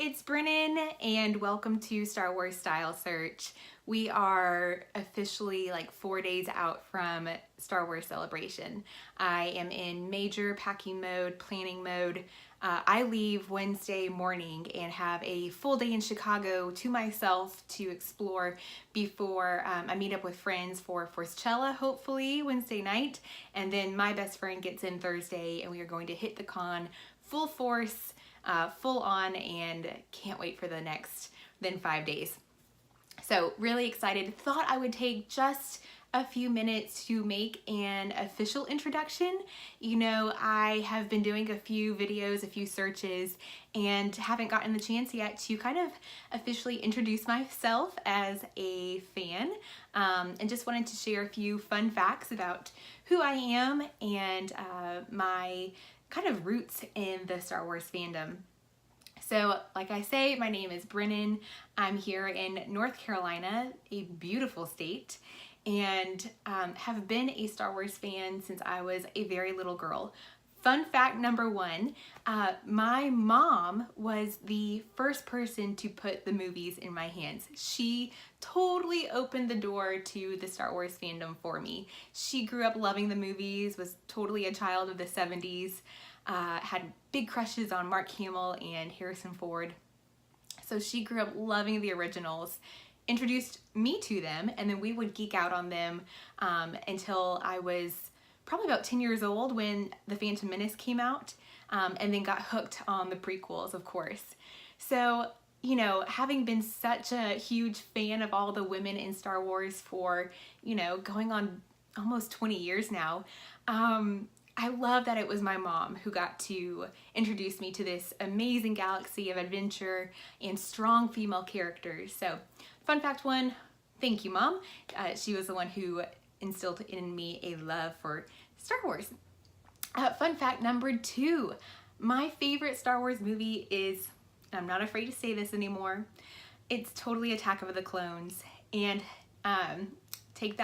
it's Brennan, and welcome to Star Wars Style Search. We are officially like 4 days out from Star Wars Celebration. I am in major packing mode, planning mode. I leave Wednesday morning and have a full day in Chicago to myself to explore before I meet up with friends for Forcella, hopefully Wednesday night. And then my best friend gets in Thursday, and we are going to hit the con full force, full on, and can't wait for the next 5 days. So really excited. Thought I would take just a few minutes to make an official introduction. You know, I have been doing a few videos, a few searches, and haven't gotten the chance yet to kind of officially introduce myself as a fan, and just wanted to share a few fun facts about who I am and my kind of roots in the Star Wars fandom. So, like I say, my name is Brennan. I'm here in North Carolina, a beautiful state, and have been a Star Wars fan since I was a very little girl. Fun fact number one, my mom was the first person to put the movies in my hands. She totally opened the door to the Star Wars fandom for me. She grew up loving the movies, was totally a child of the 70s, had big crushes on Mark Hamill and Harrison Ford. So she grew up loving the originals, introduced me to them, and then we would geek out on them until I was probably about 10 years old when The Phantom Menace came out, and then got hooked on the prequels, of course. So, you know, having been such a huge fan of all the women in Star Wars for, you know, going on almost 20 years now, I love that it was my mom who got to introduce me to this amazing galaxy of adventure and strong female characters. So, fun fact one, thank you, Mom. She was the one who instilled in me a love for Star Wars. Fun fact number two, my favorite Star Wars movie is, I'm not afraid to say this anymore, it's totally Attack of the Clones. And take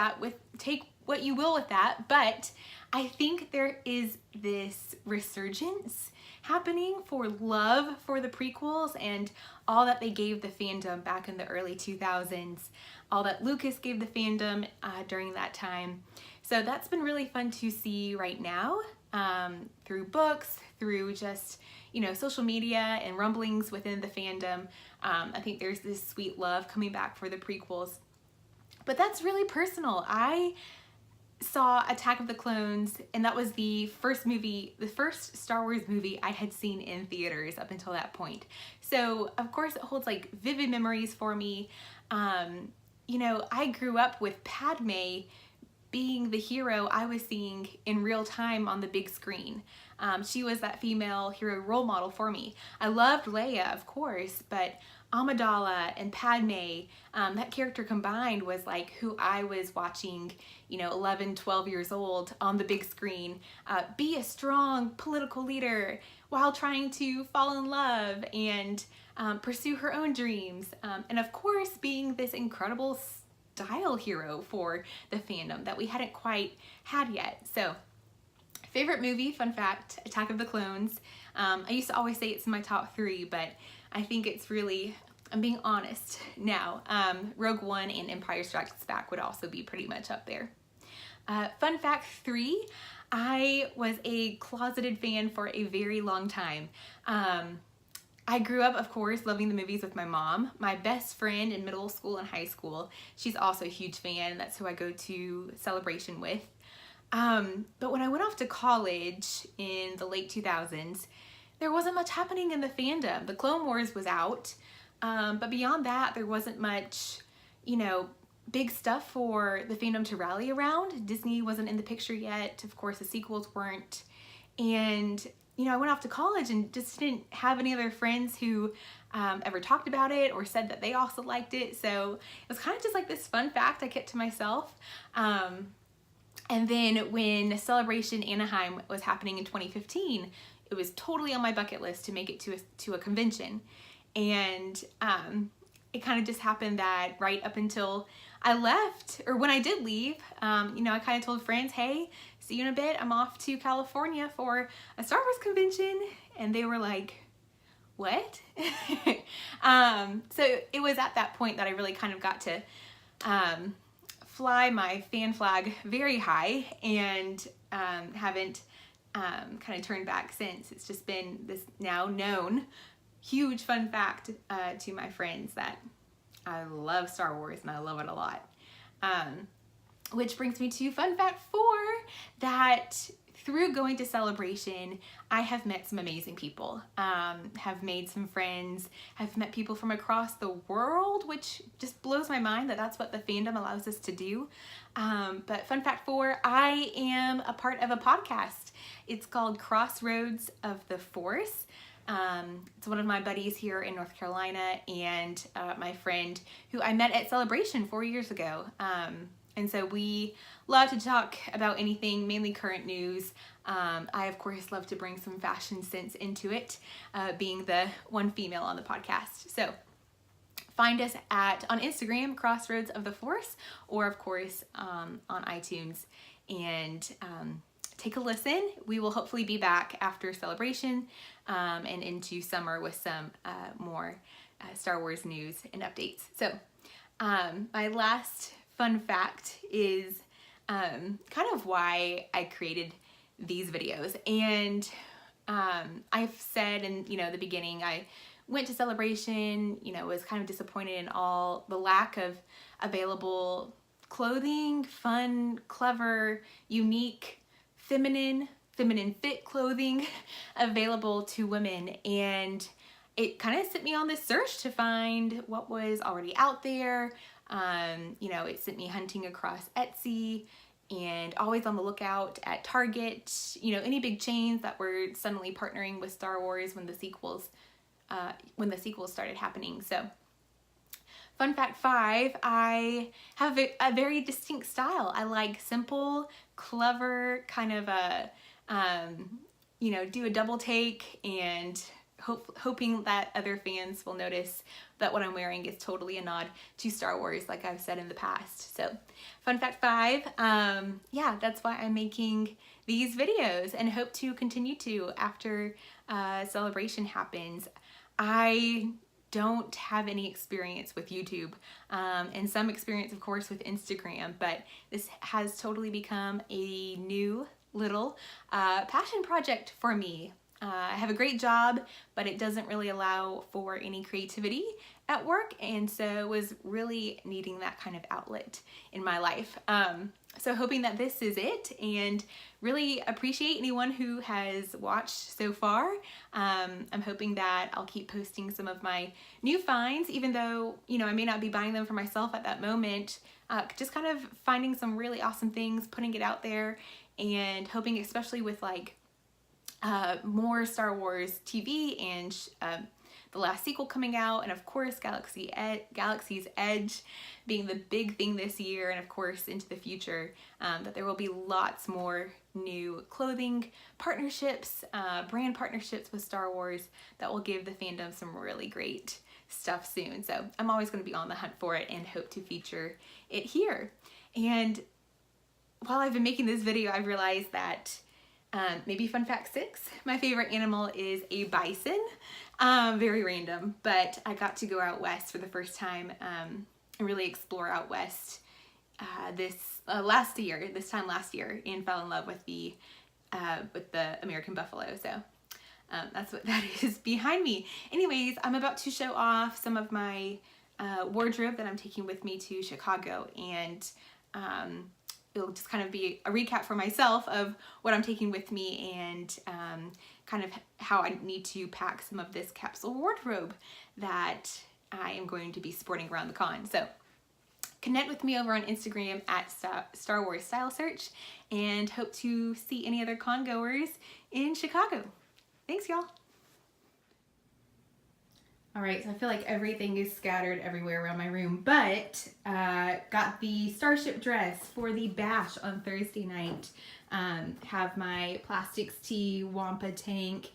what you will with that, but I think there is this resurgence happening for love for the prequels and all that they gave the fandom back in the early 2000s, all that Lucas gave the fandom during that time. So that's been really fun to see right now, through books, through just, you know, social media and rumblings within the fandom. I think there's this sweet love coming back for the prequels. But that's really personal. I saw Attack of the Clones, and that was the first Star Wars movie I had seen in theaters up until that point. So of course it holds like vivid memories for me. You know, I grew up with Padme being the hero I was seeing in real time on the big screen. She was that female hero role model for me. I loved Leia, of course, but Amidala and Padme, that character combined was like who I was watching, you know, 11, 12 years old on the big screen, be a strong political leader while trying to fall in love and pursue her own dreams. And of course, being this incredible style hero for the fandom that we hadn't quite had yet. So, favorite movie, fun fact, Attack of the Clones. I used to always say it's in my top 3, but I think it's really, I'm being honest now, Rogue One and Empire Strikes Back would also be pretty much up there. Fun fact 3, I was a closeted fan for a very long time. I grew up, of course, loving the movies with my mom. My best friend in middle school and high school, she's also a huge fan. That's who I go to Celebration with. But when I went off to college in the late 2000s, there wasn't much happening in the fandom. The Clone Wars was out, but beyond that, there wasn't much, you know, big stuff for the fandom to rally around. Disney wasn't in the picture yet. Of course, the sequels weren't. And, you know, I went off to college and just didn't have any other friends who ever talked about it or said that they also liked it. So it was kind of just like this fun fact I kept to myself. And then when Celebration Anaheim was happening in 2015, it was totally on my bucket list to make it to a convention. And it kind of just happened that right up until I left, or when I did leave, you know, I kind of told friends, hey, see you in a bit. I'm off to California for a Star Wars convention. And they were like, what? So it was at that point that I really kind of got to fly my fan flag very high, and haven't kind of turned back since. It's just been this now known huge fun fact to my friends that I love Star Wars and I love it a lot. Which brings me to fun fact 4, that through going to Celebration, I have met some amazing people, have made some friends, have met people from across the world, which just blows my mind that that's what the fandom allows us to do. But fun fact 4, I am a part of a podcast. It's called Crossroads of the Force. It's one of my buddies here in North Carolina, and my friend who I met at Celebration 4 years ago. And so we love to talk about anything, mainly current news. I, of course, love to bring some fashion sense into it, being the one female on the podcast. So find us on Instagram, Crossroads of the Force, or of course on iTunes, and take a listen. We will hopefully be back after Celebration and into summer with some more Star Wars news and updates. So my last fun fact is kind of why I created these videos. And I've said in the beginning, I went to Celebration, was kind of disappointed in all the lack of available clothing, fun, clever, unique, feminine fit clothing available to women. And it kind of sent me on this search to find what was already out there. It sent me hunting across Etsy and always on the lookout at Target, any big chains that were suddenly partnering with Star Wars when the sequels started happening. So fun fact 5, I have a very distinct style. I like simple, clever, kind of do a double take, and hoping that other fans will notice that what I'm wearing is totally a nod to Star Wars, like I've said in the past. So fun fact 5, that's why I'm making these videos, and hope to continue to after Celebration happens. I don't have any experience with YouTube, and some experience, of course, with Instagram, but this has totally become a new little passion project for me. I have a great job, but it doesn't really allow for any creativity at work, and so was really needing that kind of outlet in my life. So hoping that this is it, and really appreciate anyone who has watched so far. I'm hoping that I'll keep posting some of my new finds, even though, I may not be buying them for myself at that moment. Just kind of finding some really awesome things, putting it out there, and hoping, especially with more Star Wars TV and the last sequel coming out, and of course Galaxy's Edge being the big thing this year, and of course into the future, that there will be lots more new clothing partnerships, brand partnerships with Star Wars that will give the fandom some really great stuff soon. So I'm always going to be on the hunt for it and hope to feature it here. And while I've been making this video, I've realized that maybe fun fact 6, my favorite animal is a bison. Very random, but I got to go out west for the first time and really explore out west this time last year, and fell in love with the American buffalo. So that's what that is behind me. Anyways, I'm about to show off some of my wardrobe that I'm taking with me to Chicago, and it'll just kind of be a recap for myself of what I'm taking with me, and kind of how I need to pack some of this capsule wardrobe that I am going to be sporting around the con. So connect with me over on Instagram at Star Wars Style Search, and hope to see any other con goers in Chicago. Thanks, y'all. All right, so I feel like everything is scattered everywhere around my room, but got the Starship dress for the bash on Thursday night. Have my Plastics tee, Wampa tank,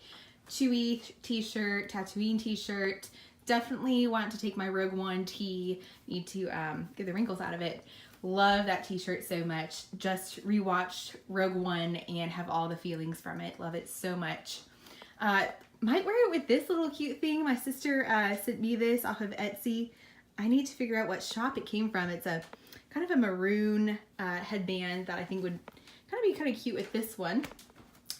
Chewie t-shirt, Tatooine t-shirt. Definitely want to take my Rogue One tee. Need to get the wrinkles out of it. Love that t-shirt so much. Just rewatched Rogue One and have all the feelings from it. Love it so much. Might wear it with this little cute thing. My sister sent me this off of Etsy. I need to figure out what shop it came from. It's a kind of a maroon headband that I think would kind of cute with this one.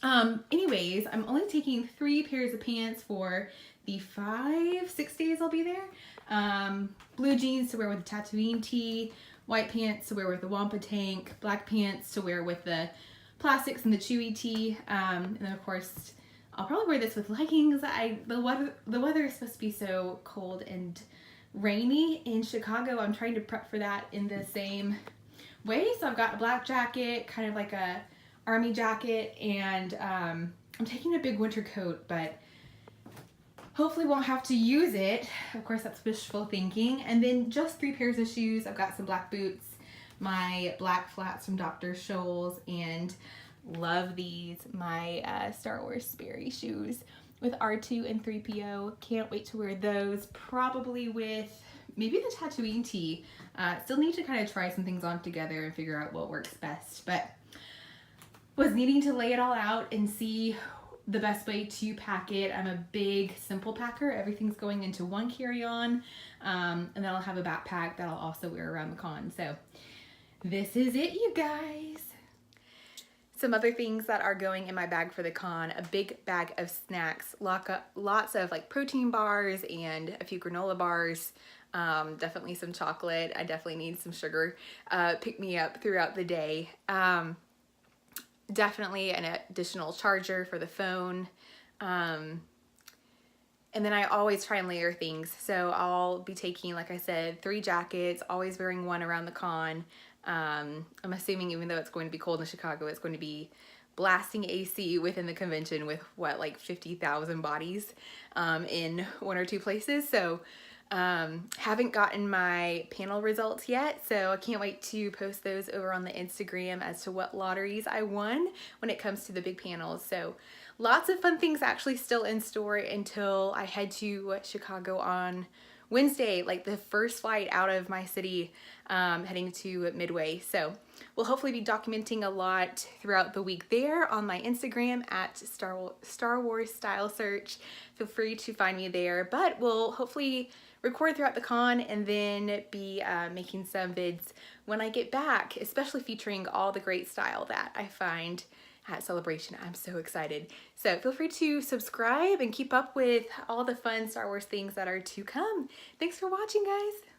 Anyways, I'm only taking 3 pairs of pants for the 5-6 days I'll be there. Blue jeans to wear with the Tatooine tee, white pants to wear with the Wampa tank, black pants to wear with the plastics and the Chewy tee, and then of course I'll probably wear this with leggings. The weather is supposed to be so cold and rainy in Chicago. I'm trying to prep for that in the same way. So I've got a black jacket, kind of like a army jacket, and I'm taking a big winter coat, but hopefully won't have to use it. Of course, that's wishful thinking. And then just 3 pairs of shoes. I've got some black boots, my black flats from Dr. Scholl's, and love these, my Star Wars Sperry shoes with R2 and 3PO. Can't wait to wear those, probably with maybe the Tatooine tee. Still need to kind of try some things on together and figure out what works best, but was needing to lay it all out and see the best way to pack it. I'm a big simple packer. Everything's going into one carry-on, and then I'll have a backpack that I'll also wear around the con. So this is it, you guys. Some other things that are going in my bag for the con: a big bag of snacks, lots of like protein bars and a few granola bars, definitely some chocolate. I definitely need some sugar, pick me up throughout the day. Definitely an additional charger for the phone. And then I always try and layer things. So I'll be taking, like I said, 3 jackets, always wearing one around the con. I'm assuming even though it's going to be cold in Chicago, it's going to be blasting AC within the convention with what, like 50,000 bodies in 1 or 2 places. So haven't gotten my panel results yet, so I can't wait to post those over on the Instagram as to what lotteries I won when it comes to the big panels. So lots of fun things actually still in store until I head to Chicago on Wednesday, like the first flight out of my city, heading to Midway. So we'll hopefully be documenting a lot throughout the week there on my Instagram at Star Wars Style Search. Feel free to find me there, but we'll hopefully record throughout the con and then be making some vids when I get back, especially featuring all the great style that I find at Celebration. I'm so excited. So feel free to subscribe and keep up with all the fun Star Wars things that are to come. Thanks for watching, guys.